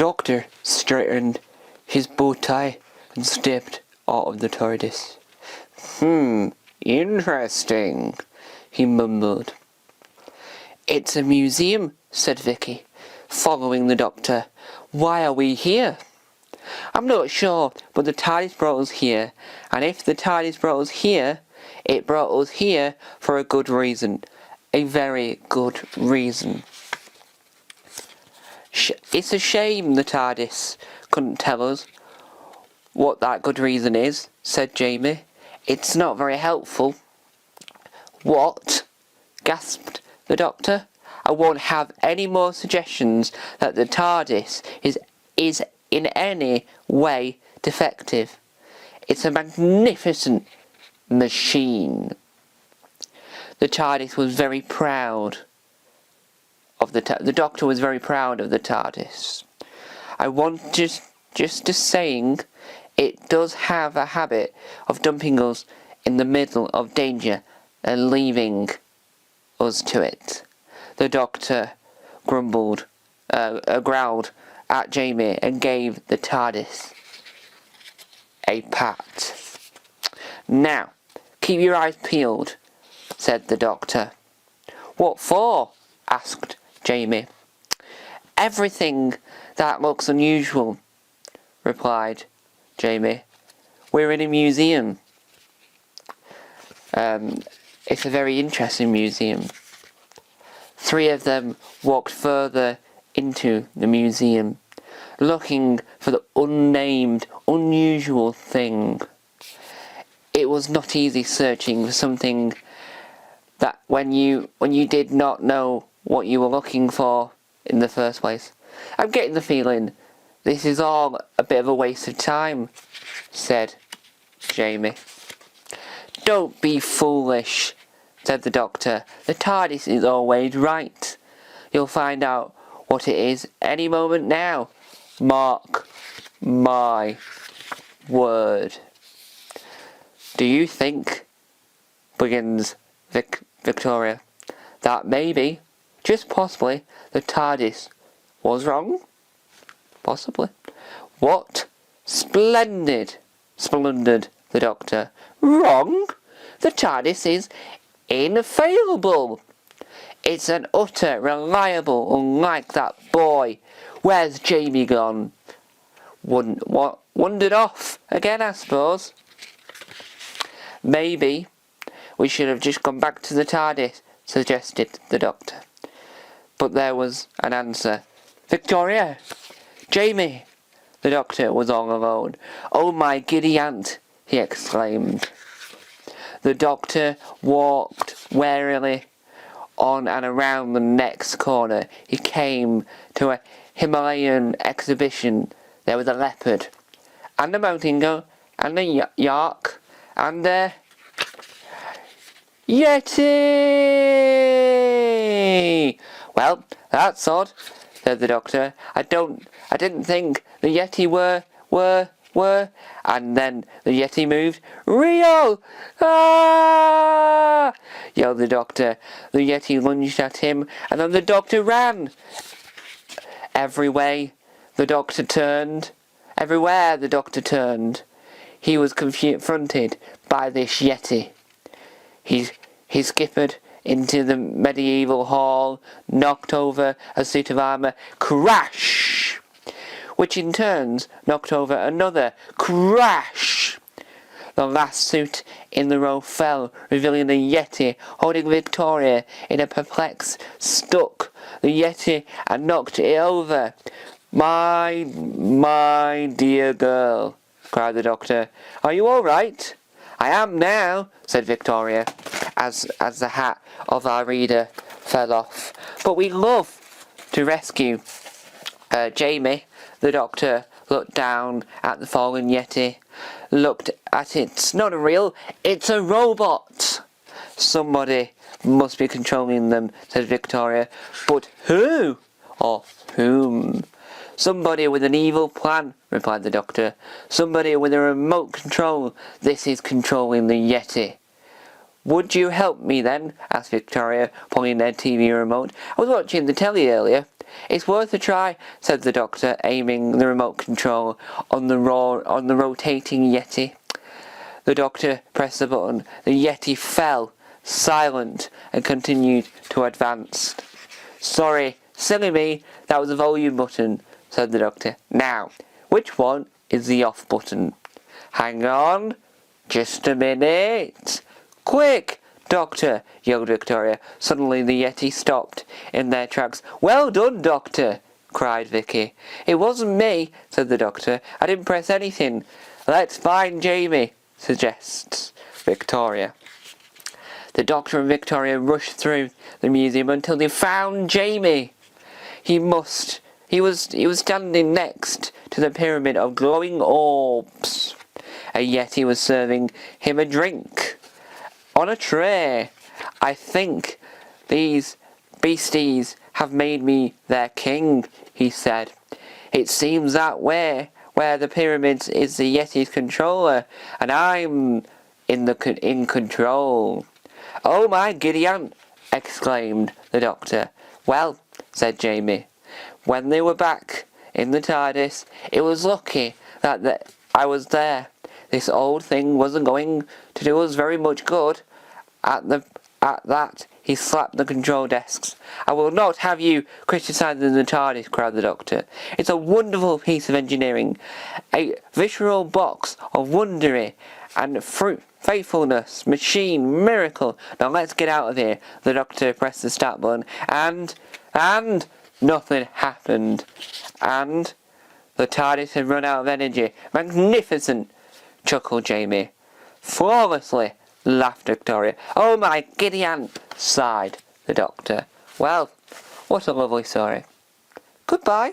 doctor straightened his bow tie and stepped out of the TARDIS. Interesting, he mumbled. It's a museum, said Vicky, following the doctor. Why are we here? I'm not sure, but the TARDIS brought us here, and if the TARDIS brought us here, it brought us here for a good reason. A very good reason. It's a shame the TARDIS couldn't tell us what that good reason is, said Jamie. It's not very helpful. What? Gasped the doctor. I won't have any more suggestions that the TARDIS is in any way defective. It's a magnificent machine. The TARDIS was very proud of the doctor was very proud of the TARDIS. I want just to saying, it does have a habit of dumping us in the middle of danger and leaving us to it. The doctor growled at Jamie and gave the TARDIS a pat. Now, keep your eyes peeled, said the doctor. What for? Asked Jamie. Everything that looks unusual, replied Jamie. We're in a museum. It's a very interesting museum. Three of them walked further into the museum, looking for the unnamed, unusual thing. It was not easy searching for something that when you did not know what you were looking for in the first place. I'm getting the feeling this is all a bit of a waste of time, said Jamie. Don't be foolish, said the doctor. The TARDIS is always right. You'll find out what it is any moment now. Mark my word. Do you think, begins Victoria, that maybe, just possibly, the TARDIS was wrong? Possibly. What? Splendid, splendid, the doctor. Wrong? The TARDIS is infallible. It's an utter reliable, unlike that boy. Where's Jamie gone? Wandered off again, I suppose. Maybe we should have just gone back to the TARDIS, suggested the doctor. But there was an answer. Victoria! Jamie! The doctor was all alone. Oh, my giddy aunt! He exclaimed. The doctor walked warily on and around the next corner. He came to a Himalayan exhibition. There was a leopard, and a mountain goat, and a yak, and a Yeti! Well, that's odd, said the doctor. I didn't think the Yeti were, and then the Yeti moved. Rio! Ah! Yelled the doctor. The Yeti lunged at him, and then the doctor ran. Everywhere the doctor turned, he was confronted by this Yeti. He skippered into the medieval hall, knocked over a suit of armour, crash! Which in turn knocked over another, crash! The last suit in the row fell, revealing the Yeti holding Victoria in a perplex stuck. The Yeti had knocked it over. My dear girl, cried the doctor. Are you all right? I am now, said Victoria, as the hat of our reader fell off. But we love to rescue Jamie. The doctor looked down at the fallen Yeti. Looked at it. It's not real. It's a robot. Somebody must be controlling them, said Victoria. But who? Or whom? Somebody with an evil plan, replied the doctor. Somebody with a remote control. This is controlling the Yeti. Would you help me then? Asked Victoria, pulling their TV remote. I was watching the telly earlier. It's worth a try, said the Doctor, aiming the remote control on the rotating Yeti. The Doctor pressed the button. The Yeti fell, silent, and continued to advance. Sorry, silly me, that was the volume button, said the Doctor. Now, which one is the off button? Hang on, just a minute. Quick, Doctor, yelled Victoria. Suddenly the Yeti stopped in their tracks. Well done, Doctor, cried Vicky. It wasn't me, said the Doctor. I didn't press anything. Let's find Jamie, suggests Victoria. The Doctor and Victoria rushed through the museum until they found Jamie. He was standing next to the pyramid of glowing orbs. A Yeti was serving him a drink on a tray. I think these beasties have made me their king, he said. It seems that way, where the pyramids is the Yeti's controller, and I'm in control. Oh my giddy aunt, exclaimed the Doctor. Well, said Jamie, when they were back in the TARDIS, it was lucky that I was there. This old thing wasn't going to do us very much good. At that, he slapped the control desks. I will not have you criticising the TARDIS, cried the Doctor. It's a wonderful piece of engineering. A visceral box of Whoanory and faithfulness, machine, miracle. Now let's get out of here. The Doctor pressed the start button, and nothing happened. And the TARDIS had run out of energy. Magnificent, chuckled Jamie. Flawlessly, laughed Victoria. Oh my giddy aunt, sighed the Doctor. Well, what a lovely story. Goodbye.